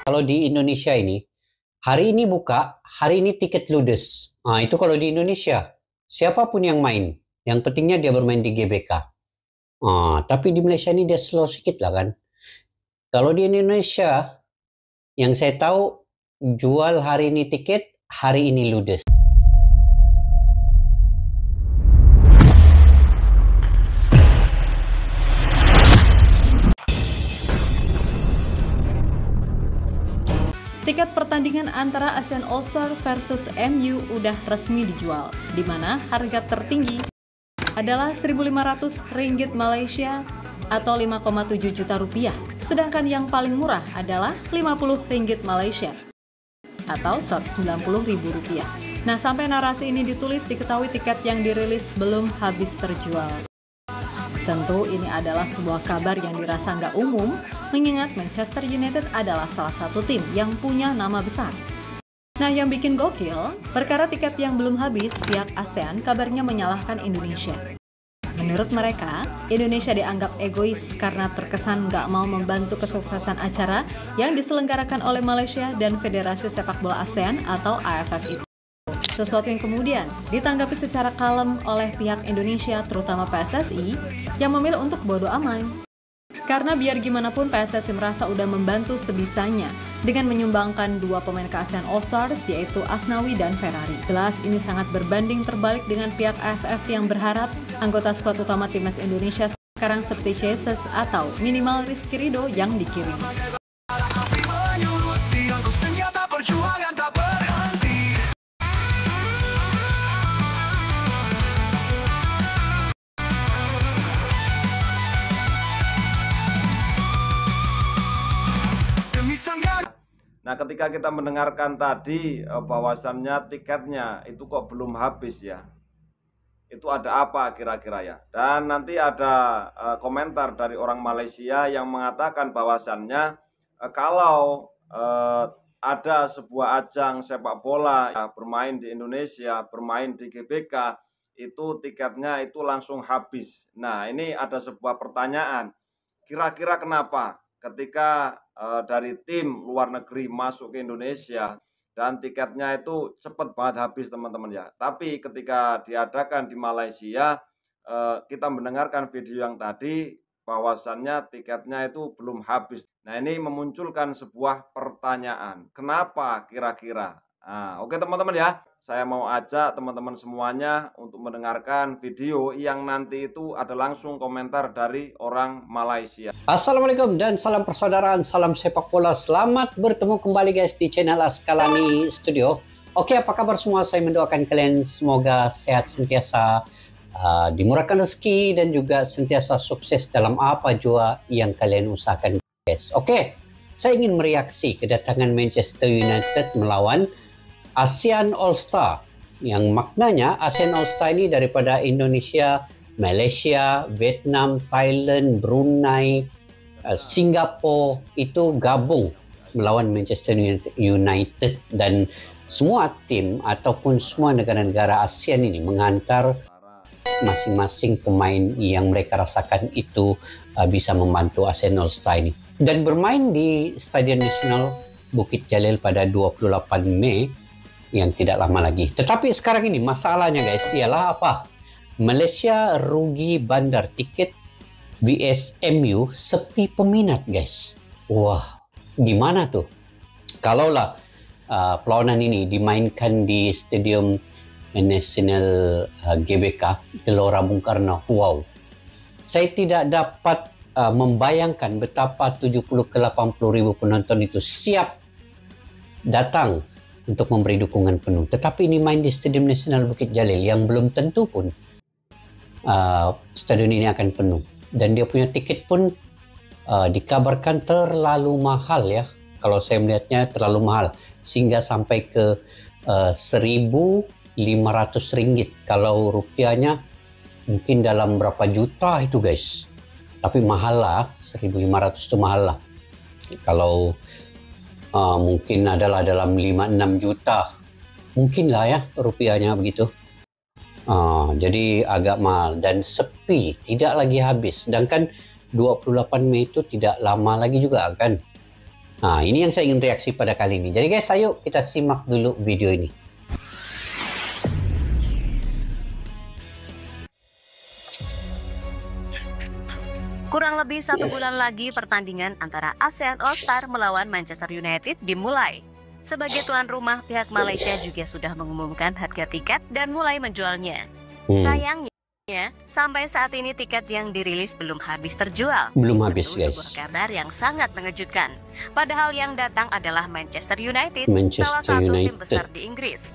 Kalau di Indonesia ini, hari ini buka, hari ini tiket ludes. Nah, itu kalau di Indonesia. Siapapun yang main. Yang pentingnya dia bermain di GBK. Tapi di Malaysia ini dia slow sedikit lah kan. Kalau di Indonesia, yang saya tahu, jual hari ini tiket, hari ini ludes. Tiket pertandingan antara ASEAN All-Star versus MU udah resmi dijual, di mana harga tertinggi adalah Rp1.500 Malaysia atau 5,7 juta rupiah, sedangkan yang paling murah adalah Rp50 Malaysia atau Rp190.000. Nah, sampai narasi ini ditulis, diketahui tiket yang dirilis belum habis terjual. Tentu ini adalah sebuah kabar yang dirasa nggak umum, mengingat Manchester United adalah salah satu tim yang punya nama besar. Nah, yang bikin gokil, perkara tiket yang belum habis, pihak ASEAN kabarnya menyalahkan Indonesia. Menurut mereka, Indonesia dianggap egois karena terkesan nggak mau membantu kesuksesan acara yang diselenggarakan oleh Malaysia dan Federasi Sepak Bola ASEAN atau AFF itu. Sesuatu yang kemudian ditanggapi secara kalem oleh pihak Indonesia, terutama PSSI, yang memilih untuk bodo amat. Karena biar gimana pun PSSI merasa udah membantu sebisanya dengan menyumbangkan 2 pemain ke ASEAN All-Stars, yaitu Asnawi dan Ferrari. Jelas ini sangat berbanding terbalik dengan pihak AFF yang berharap anggota skuad utama timnas Indonesia sekarang seperti Jesus atau minimal Rizky Ridho yang dikirim. Nah, ketika kita mendengarkan tadi bahwasannya tiketnya itu kok belum habis ya, itu ada apa kira-kira ya? Dan nanti ada komentar dari orang Malaysia yang mengatakan bahwasannya kalau ada sebuah ajang sepak bola ya, bermain di Indonesia, bermain di GBK, itu tiketnya itu langsung habis. Nah, ini ada sebuah pertanyaan, kira-kira kenapa ketika dari tim luar negeri masuk ke Indonesia dan tiketnya itu cepat banget habis teman-teman ya. Tapi ketika diadakan di Malaysia, kita mendengarkan video yang tadi bahwasannya tiketnya itu belum habis. Nah, ini memunculkan sebuah pertanyaan, kenapa kira-kira? Nah, oke teman-teman ya, saya mau ajak teman-teman semuanya untuk mendengarkan video yang nanti itu ada langsung komentar dari orang Malaysia. Assalamualaikum dan salam persaudaraan, salam sepak bola. Selamat bertemu kembali guys di channel Askalani Studio. Oke, apa kabar semua? Saya mendoakan kalian semoga sehat sentiasa, dimurahkan rezeki dan juga sentiasa sukses dalam apa jua yang kalian usahakan guys. Oke, saya ingin mereaksi kedatangan Manchester United melawan ASEAN All-Star, yang maknanya ASEAN All-Star ini daripada Indonesia, Malaysia, Vietnam, Thailand, Brunei, Singapura itu gabung melawan Manchester United, dan semua tim ataupun semua negara-negara ASEAN ini menghantar masing-masing pemain yang mereka rasakan itu bisa membantu ASEAN All-Star ini, dan bermain di Stadion Nasional Bukit Jalil pada 28 Mei yang tidak lama lagi. Tetapi sekarang ini masalahnya guys ialah apa? Malaysia rugi bandar tiket vs MU sepi peminat guys. Wah, gimana tuh? Kalaulah perlawanan ini dimainkan di Stadium Nasional GBK Gelora Bung Karno, wow. Saya tidak dapat membayangkan betapa 70 ke 80 ribu penonton itu siap datang untuk memberi dukungan penuh. Tetapi ini main di Stadium Nasional Bukit Jalil yang belum tentu pun stadion ini akan penuh. Dan dia punya tiket pun dikabarkan terlalu mahal ya. Kalau saya melihatnya terlalu mahal. Sehingga sampai ke Rp1.500. Kalau rupiahnya mungkin dalam berapa juta itu guys. Tapi mahal lah, Rp1.500 itu mahal lah. Kalau mungkin adalah dalam 5-6 juta. Mungkin lah ya rupiahnya begitu. Jadi agak mahal dan sepi, tidak lagi habis. Sedangkan 28 Mei itu tidak lama lagi juga kan. Nah, ini yang saya ingin reaksi pada kali ini. Jadi guys, ayo kita simak dulu video ini. Kurang lebih 1 bulan lagi pertandingan antara ASEAN All-Star melawan Manchester United dimulai. Sebagai tuan rumah, pihak Malaysia juga sudah mengumumkan harga tiket dan mulai menjualnya. Sayangnya, sampai saat ini tiket yang dirilis belum habis terjual. Belum habis, Tentu guys. sebuah kabar yang sangat mengejutkan. Padahal yang datang adalah Manchester United, Manchester salah satu tim United. besar di Inggris.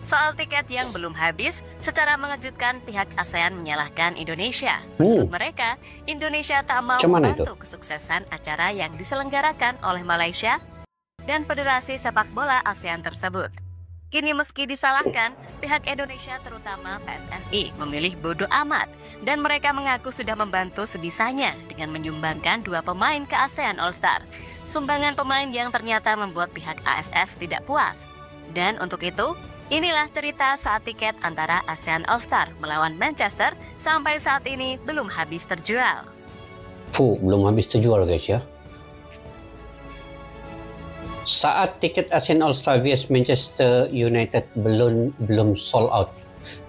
Soal tiket yang belum habis, secara mengejutkan pihak ASEAN menyalahkan Indonesia. Menurut mereka, Indonesia tak mau Cuman membantu kesuksesan acara yang diselenggarakan oleh Malaysia dan Federasi Sepak Bola ASEAN tersebut. Kini meski disalahkan, pihak Indonesia terutama PSSI memilih bodoh amat dan mereka mengaku sudah membantu sebisanya dengan menyumbangkan 2 pemain ke ASEAN All-Star. Sumbangan pemain yang ternyata membuat pihak AFF tidak puas. Dan untuk itu, inilah cerita saat tiket antara ASEAN All-Star melawan Manchester sampai saat ini belum habis terjual. Belum habis terjual guys ya. Saat tiket ASEAN All-Star vs Manchester United belum sold out.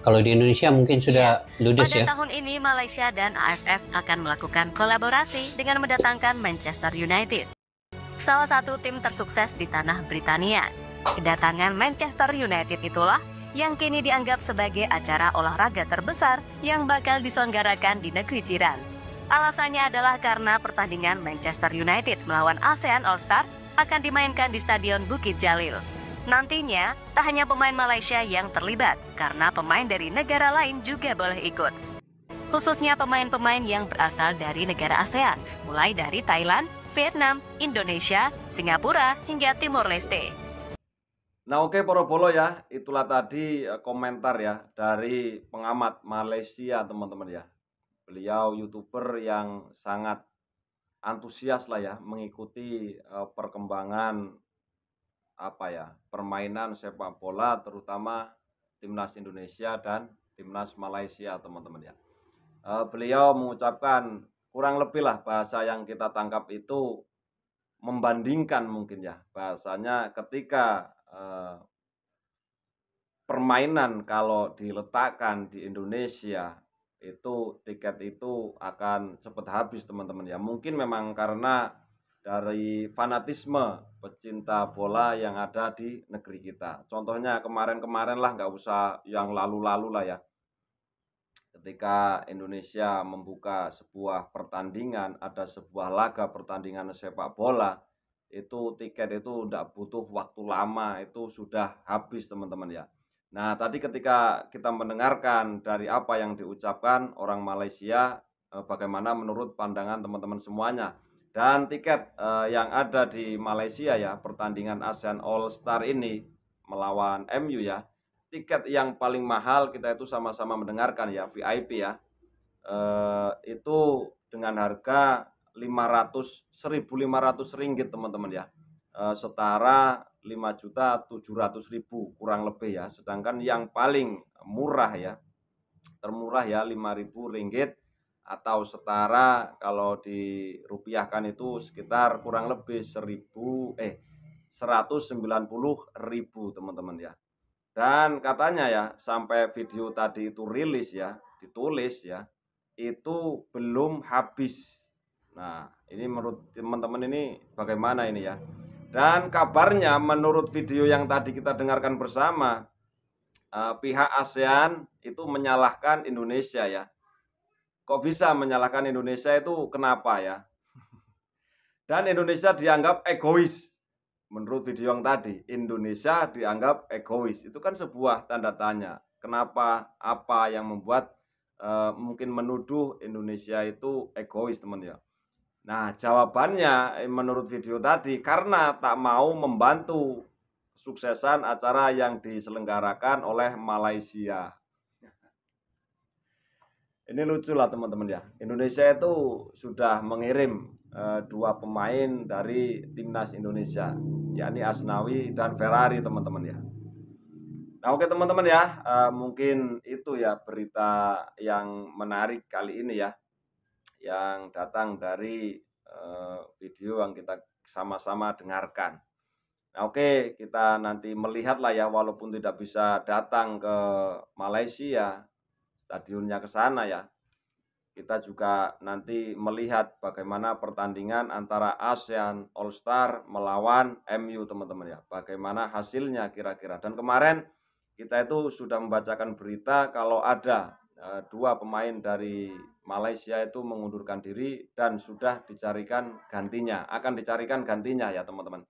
Kalau di Indonesia mungkin sudah ludes Pada ya. tahun ini Malaysia dan AFF akan melakukan kolaborasi dengan mendatangkan Manchester United, salah satu tim tersukses di tanah Britania. Kedatangan Manchester United itulah yang kini dianggap sebagai acara olahraga terbesar yang bakal diselenggarakan di negeri jiran. Alasannya adalah karena pertandingan Manchester United melawan ASEAN All-Star akan dimainkan di Stadion Bukit Jalil. Nantinya, tak hanya pemain Malaysia yang terlibat, karena pemain dari negara lain juga boleh ikut. Khususnya pemain-pemain yang berasal dari negara ASEAN, mulai dari Thailand, Vietnam, Indonesia, Singapura, hingga Timor Leste. Nah oke para bolo ya, itulah tadi komentar ya dari pengamat Malaysia teman-teman ya. Beliau YouTuber yang sangat antusias lah ya mengikuti perkembangan permainan sepak bola terutama timnas Indonesia dan timnas Malaysia teman-teman ya. Beliau mengucapkan kurang lebih lah bahasa yang kita tangkap itu membandingkan mungkin ya bahasanya ketika permainan kalau diletakkan di Indonesia itu tiket itu akan cepat habis teman-teman ya. Mungkin memang karena dari fanatisme pecinta bola yang ada di negeri kita. Contohnya kemarin-kemarin lah, nggak usah yang lalu-lalu lah ya. Ketika Indonesia membuka sebuah pertandingan, ada sebuah laga pertandingan sepak bola, itu tiket itu tidak butuh waktu lama, itu sudah habis teman-teman ya. Nah tadi ketika kita mendengarkan dari apa yang diucapkan orang Malaysia, bagaimana menurut pandangan teman-teman semuanya. Dan tiket yang ada di Malaysia ya, pertandingan ASEAN All-Star ini melawan MU ya, tiket yang paling mahal kita itu sama-sama mendengarkan ya, VIP ya, itu dengan harga 1.500 ringgit teman-teman ya, setara 5.700.000 kurang lebih ya. Sedangkan yang paling murah ya, termurah ya 5.000 ringgit atau setara kalau dirupiahkan itu sekitar kurang lebih 190.000 teman-teman ya. Dan katanya ya sampai video tadi itu rilis ya, ditulis ya, itu belum habis. Nah ini menurut teman-teman ini bagaimana ini ya. Dan kabarnya menurut video yang tadi kita dengarkan bersama, pihak ASEAN itu menyalahkan Indonesia ya. Kok bisa menyalahkan Indonesia itu kenapa ya? Dan Indonesia dianggap egois. Menurut video yang tadi, Indonesia dianggap egois. Itu kan sebuah tanda tanya. Kenapa, apa yang membuat mungkin menuduh Indonesia itu egois teman ya. Nah jawabannya menurut video tadi karena tak mau membantu kesuksesan acara yang diselenggarakan oleh Malaysia. Ini lucu lah teman-teman ya. Indonesia itu sudah mengirim 2 pemain dari timnas Indonesia, yakni Asnawi dan Ferrari teman-teman ya. Nah oke teman-teman ya, mungkin itu ya berita yang menarik kali ini ya, yang datang dari video video yang kita sama-sama dengarkan. Nah, oke, kita nanti melihatlah ya, walaupun tidak bisa datang ke Malaysia, stadionnya ke sana ya. Kita juga nanti melihat bagaimana pertandingan antara ASEAN All Star melawan MU teman-teman ya. Bagaimana hasilnya kira-kira. Dan kemarin kita itu sudah membacakan berita kalau ada 2 pemain dari Malaysia itu mengundurkan diri dan sudah dicarikan gantinya. Akan dicarikan gantinya ya teman-teman.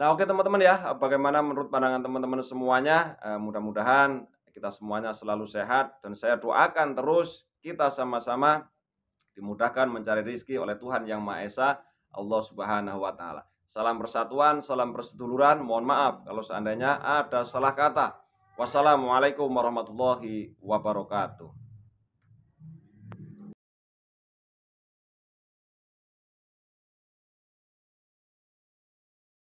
Nah oke teman-teman ya, bagaimana menurut pandangan teman-teman semuanya? Mudah-mudahan kita semuanya selalu sehat dan saya doakan terus kita sama-sama dimudahkan mencari rezeki oleh Tuhan Yang Maha Esa, Allah Subhanahu wa Ta'ala. Salam persatuan, salam perseduluran. Mohon maaf kalau seandainya ada salah kata. Wassalamualaikum warahmatullahi wabarakatuh.